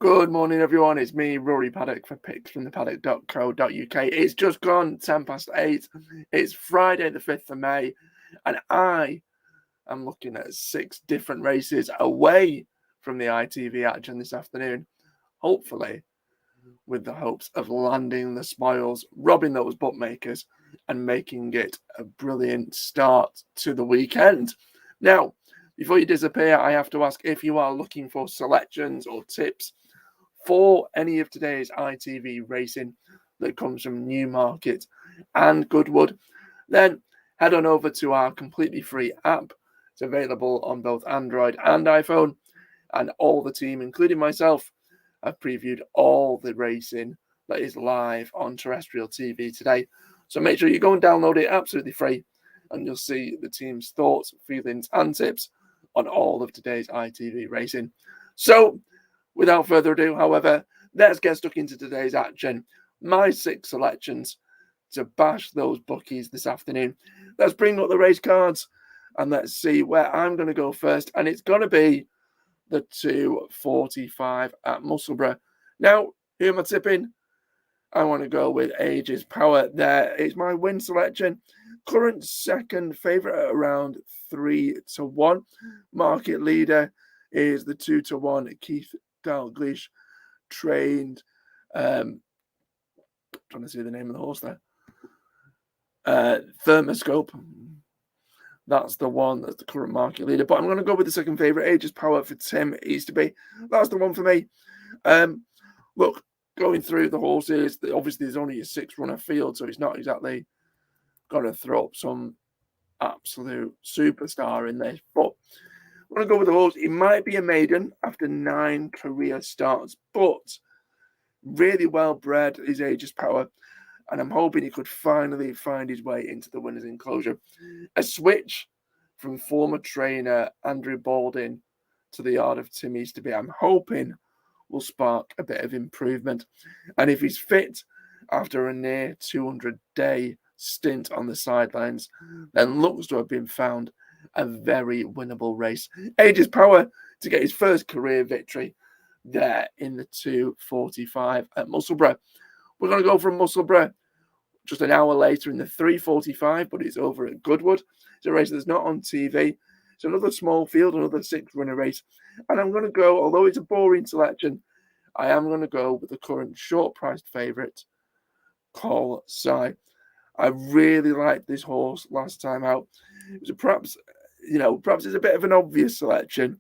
Good morning, everyone. It's me, Rory Paddock, for picks from the paddock.co.uk. It's just gone 8:10. It's Friday, the 5th of May, and I am looking at 6 different races away from the ITV action this afternoon. Hopefully, with the hopes of landing the spoils, robbing those bookmakers, and making it a brilliant start to the weekend. Now, before you disappear, I have to ask if you are looking for selections or tips for any of today's ITV racing that comes from Newmarket and Goodwood, then head on over to our completely free app. It's available on both Android and iPhone, and all the team, including myself, have previewed all the racing that is live on terrestrial TV today. So make sure you go and download it absolutely free, and you'll see the team's thoughts, feelings, and tips on all of today's ITV racing. So, without further ado, however, let's get stuck into today's action. My 6 selections to bash those bookies this afternoon. Let's bring up the race cards and let's see where I'm going to go first. And it's going to be the 2:45 at Musselburgh. Now, who am I tipping? I want to go with Age's Power. There is my win selection. Current second favourite at around 3-1. Market leader is the 2-1 Keith Dalglish, trained. Trying to see the name of the horse there. Thermoscope. That's the one that's the current market leader. But I'm going to go with the second favourite, Age's Power for Tim Easterby. That's the one for me. Look, going through the horses, obviously there's only a 6-runner field, so it's not exactly going to throw up some absolute superstar in this. But I'm going to go with the horse. He might be a maiden after 9 career starts, but really well bred is Age's Power. And I'm hoping he could finally find his way into the winner's enclosure. A switch from former trainer Andrew Balding to the yard of Tim Easterby, I'm hoping will spark a bit of improvement. And if he's fit after a near 200-day stint on the sidelines, then looks to have been found a very winnable race. Age's Power to get his first career victory there in the 2:45 at Musselburgh. We're going to go from Musselburgh just an hour later in the 3:45, but it's over at Goodwood. It's a race that's not on TV. It's another small field, another 6-runner race. And I'm going to go, although it's a boring selection, I am going to go with the current short-priced favourite, Call Sai. I really liked this horse last time out. It was perhaps it's a bit of an obvious selection,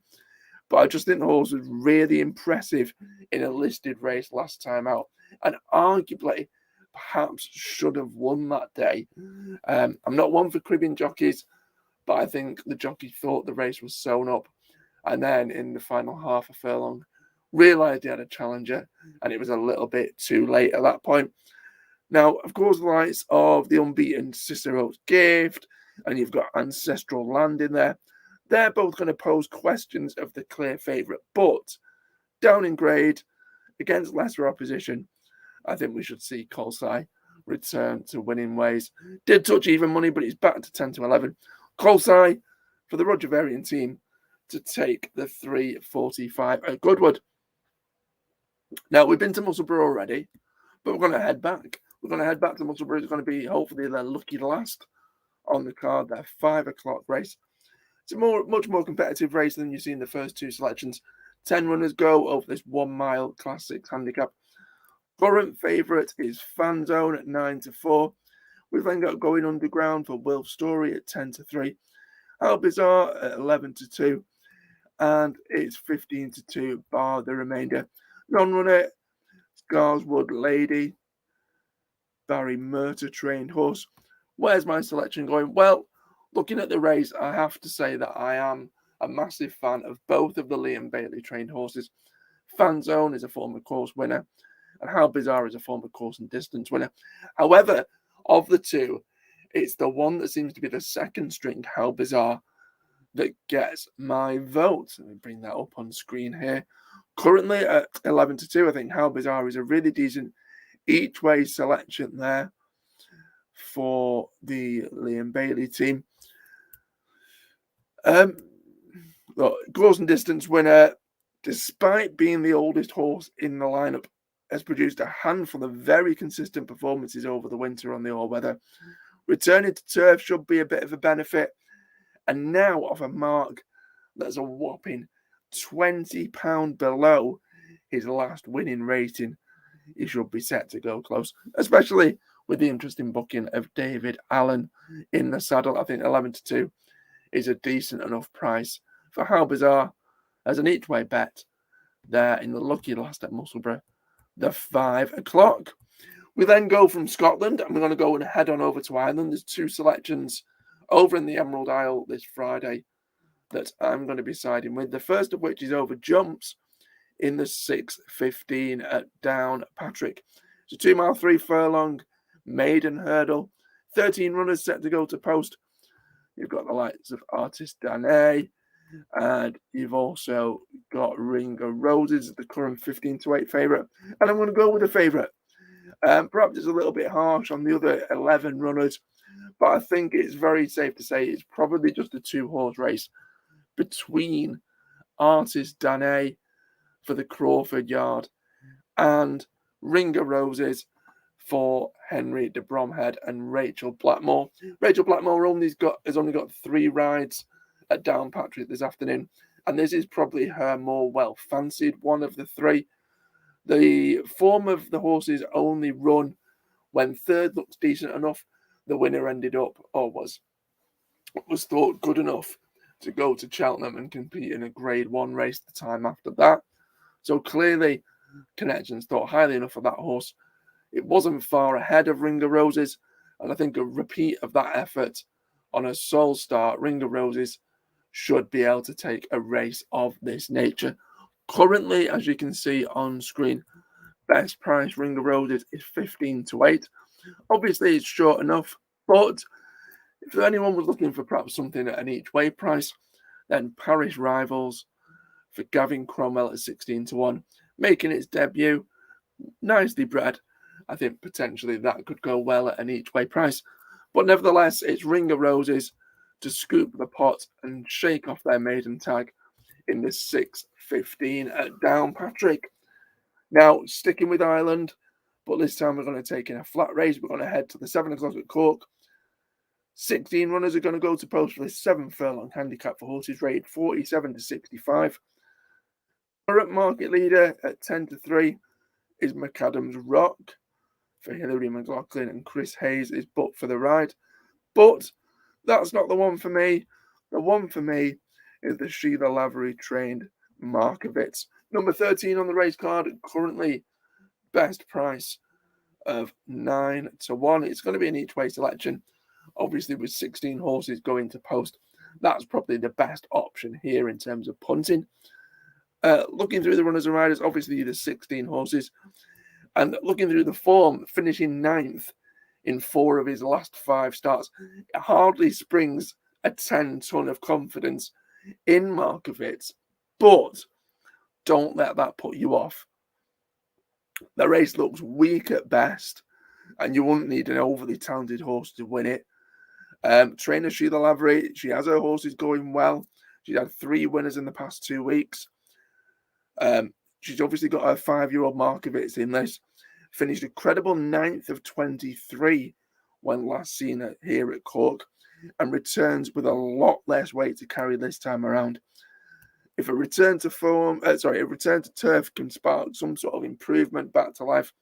but I just think the horse was really impressive in a listed race last time out, and arguably perhaps should have won that day. I'm not one for cribbing jockeys, but I think the jockey thought the race was sewn up, and then in the final half a furlong, realised he had a challenger, and it was a little bit too late at that point. Now, of course, the likes of the unbeaten Cicero's Gift, and you've got Ancestral Land in there. They're both going to pose questions of the clear favourite, but down in grade, against lesser opposition, I think we should see Colsai return to winning ways. Did touch even money, but he's back to 10-11. Colsai for the Roger Varian team to take the 3:45 at Goodwood. Now, we've been to Musselburgh already, but we're going to head back. We're going to head back to Musselburgh. It's going to be hopefully their lucky last on the card, their 5 o'clock race. It's a much more competitive race than you see in the first 2 selections. 10 runners go over this 1 mile Class 6 handicap. Current favourite is Fanzone at 9-4. We've then got Going Underground for Wilf Story at 10-3. How Bizarre at 11-2. And it's 15-2 bar the remainder. Non-runner, Scarswood Lady, Barry Murter trained horse. Where's my selection going? Well, looking at the race, I have to say that I am a massive fan of both of the Liam Bailey trained horses. Fanzone is a former course winner, and How Bizarre is a former course and distance winner. However, of the two, it's the one that seems to be the second string, How Bizarre, that gets my vote. Let me bring that up on screen here. Currently at 11-2, I think How Bizarre is a really decent each way selection there for the Liam Bailey team. Look, course and distance winner, despite being the oldest horse in the lineup, has produced a handful of very consistent performances over the winter on the all-weather. Returning to turf should be a bit of a benefit, and now off a mark that's a whopping £20 below his last winning rating, he should be set to go close, especially with the interesting booking of David Allen in the saddle. I think 11-2 is a decent enough price for How Bizarre as an each-way bet there in the lucky last at Musselburgh, the 5 o'clock. We then go from Scotland, and we're going to go and head on over to Ireland. There's 2 selections over in the Emerald Isle this Friday that I'm going to be siding with. The first of which is over jumps in the 6:15 at Down Patrick. It's a 2 mile, 3 furlong maiden hurdle. 13 runners set to go to post. You've got the likes of Artist Danae, and you've also got Ring of Roses, the current 15-8 favourite. And I'm going to go with a favourite. Perhaps it's a little bit harsh on the other 11 runners, but I think it's very safe to say it's probably just a 2-horse race between Artist Danae for the Crawford Yard and Ring of Roses for Henry de Bromhead and Rachel Blackmore. Rachel Blackmore has only got 3 rides at Downpatrick this afternoon, and this is probably her more well-fancied one of the 3. The form of the horses only run when third looks decent enough. The winner ended up, or was thought good enough to go to Cheltenham and compete in a Grade 1 race the time after that. So clearly, Connections thought highly enough of that horse. It wasn't far ahead of Ring of Roses, and I think a repeat of that effort on a sole start, Ring of Roses should be able to take a race of this nature. Currently, as you can see on screen, best price Ring of Roses is 15-8. Obviously, it's short enough, but if anyone was looking for perhaps something at an each-way price, then Parish Rivals for Gavin Cromwell at 16-1, making its debut, nicely bred. I think potentially that could go well at an each-way price. But nevertheless, it's Ring of Roses to scoop the pot and shake off their maiden tag in the 6:15 at Downpatrick. Now, sticking with Ireland, but this time we're going to take in a flat race. We're going to head to the 7 o'clock at Cork. 16 runners are going to go to post for this 7 furlong handicap for horses rated 47-65. Current market leader at 10-3 is McAdam's Rock for Hilary McLaughlin, and Chris Hayes is booked for the ride. But that's not the one for me. The one for me is the Sheila Lavery trained Markovitz. Number 13 on the race card, currently best price of 9-1. It's going to be an each way selection. Obviously, with 16 horses going to post, that's probably the best option here in terms of punting. Looking through the runners and riders, obviously the 16 horses, and looking through the form, finishing 9th in 4 of his last 5 starts, it hardly springs a 10-ton of confidence in Markovitz, but don't let that put you off. The race looks weak at best, and you wouldn't need an overly talented horse to win it. Trainer Sheila Lavery, she has her horses going well. She's had 3 winners in the past 2 weeks. She's obviously got her 5-year-old Markovitz in this. Finished a credible 9th of 23 when last seen here at Cork, and returns with a lot less weight to carry this time around. If a return to turf can spark some sort of improvement back to life,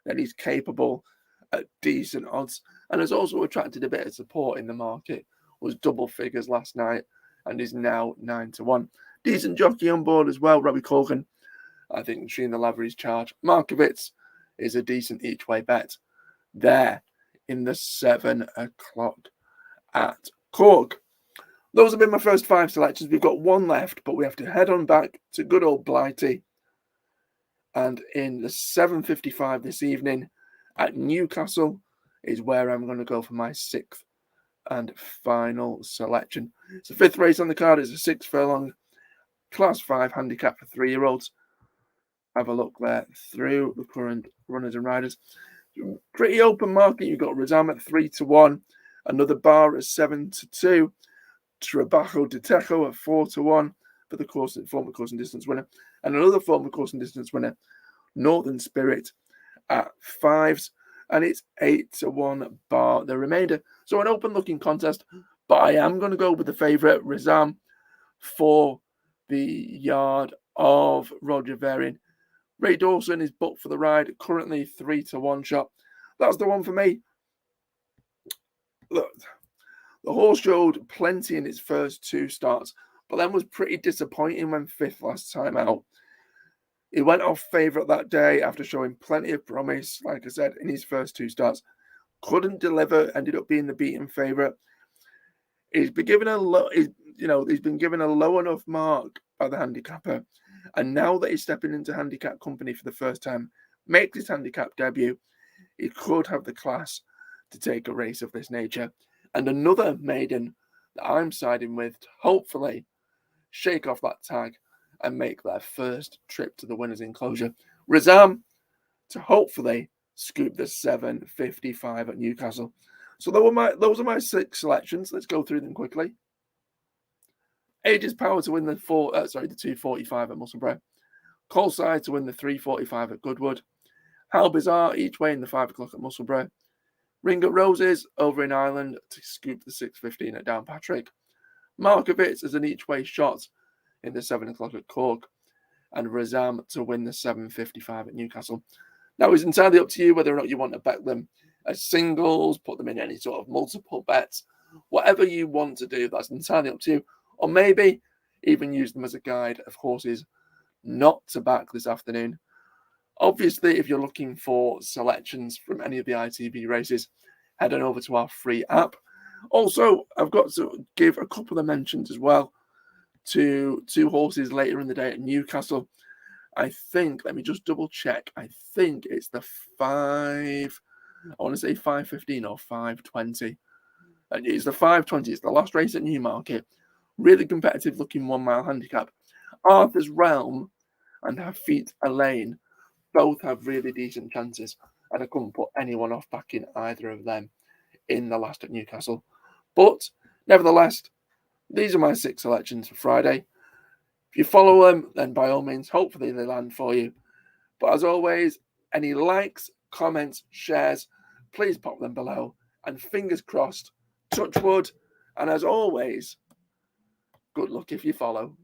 then he's capable at decent odds, and has also attracted a bit of support in the market. Was double figures last night and is now 9-1. Decent jockey on board as well, Robbie Corgan. I think Sheila Lavery's charge. Markovitz is a decent each way bet there in the 7 o'clock at Cork. Those have been my first 5 selections. We've got 1 left, but we have to head on back to good old Blighty. And in the 7:55 this evening at Newcastle is where I'm going to go for my 6th and final selection. It's the 5th race on the card. It's a 6 furlong Class 5 handicap for 3-year-olds. Have a look there through the current runners and riders. Pretty open market. You've got Razam at 3-1, another Bar at 7-2, Trabajo de Tejo at 4-1 for the former course and distance winner, And another former course and distance winner, Northern Spirit, at 5s, and it's 8-1 bar the remainder. So an open looking contest, but I am going to go with the favourite, Rizam, for the yard of Roger Varian. Ray Dawson is booked for the ride, currently 3-1 shot. That's the one for me. Look, the horse showed plenty in its first 2 starts, but then was pretty disappointing when 5th last time out. He went off favourite that day after showing plenty of promise, like I said, in his first 2 starts. Couldn't deliver, ended up being the beaten favourite. He's been given a he's been given a low enough mark by the handicapper, and now that he's stepping into handicap company for the first time, makes his handicap debut, he could have the class to take a race of this nature. And another maiden that I'm siding with to hopefully shake off that tag and make their first trip to the winners' enclosure. Rizam to hopefully scoop the 7.55 at Newcastle. So those are my 6 selections. Let's go through them quickly. Ages Power to win the 2.45 at Musselburgh. Coleside to win the 3.45 at Goodwood. How Bizarre each way in the 5 o'clock at Musselburgh. Ring of Roses over in Ireland to scoop the 6.15 at Downpatrick. Markovitz as an each way shot in the 7 o'clock at Cork. And Rizam to win the 7.55 at Newcastle. Now, it's entirely up to you whether or not you want to bet them as singles, put them in any sort of multiple bets, whatever you want to do, that's entirely up to you. Or maybe even use them as a guide of horses not to back this afternoon. Obviously, if you're looking for selections from any of the ITV races, head on over to our free app. Also, I've got to give a couple of mentions as well to 2 horses later in the day at Newcastle. I think, let me just double check. I think it's the 5, I want to say 5.15 or 5.20. And it's the 5.20. It's the last race at Newmarket. Really competitive looking 1 mile handicap. Arthur's Realm and Hafit Elaine both have really decent chances. And I couldn't put anyone off backing either of them in the last at Newcastle. But nevertheless, these are my 6 selections for Friday. If you follow them, then by all means, hopefully they land for you. But as always, any likes, comments, shares, please pop them below. And fingers crossed, touch wood. And as always, good luck if you follow.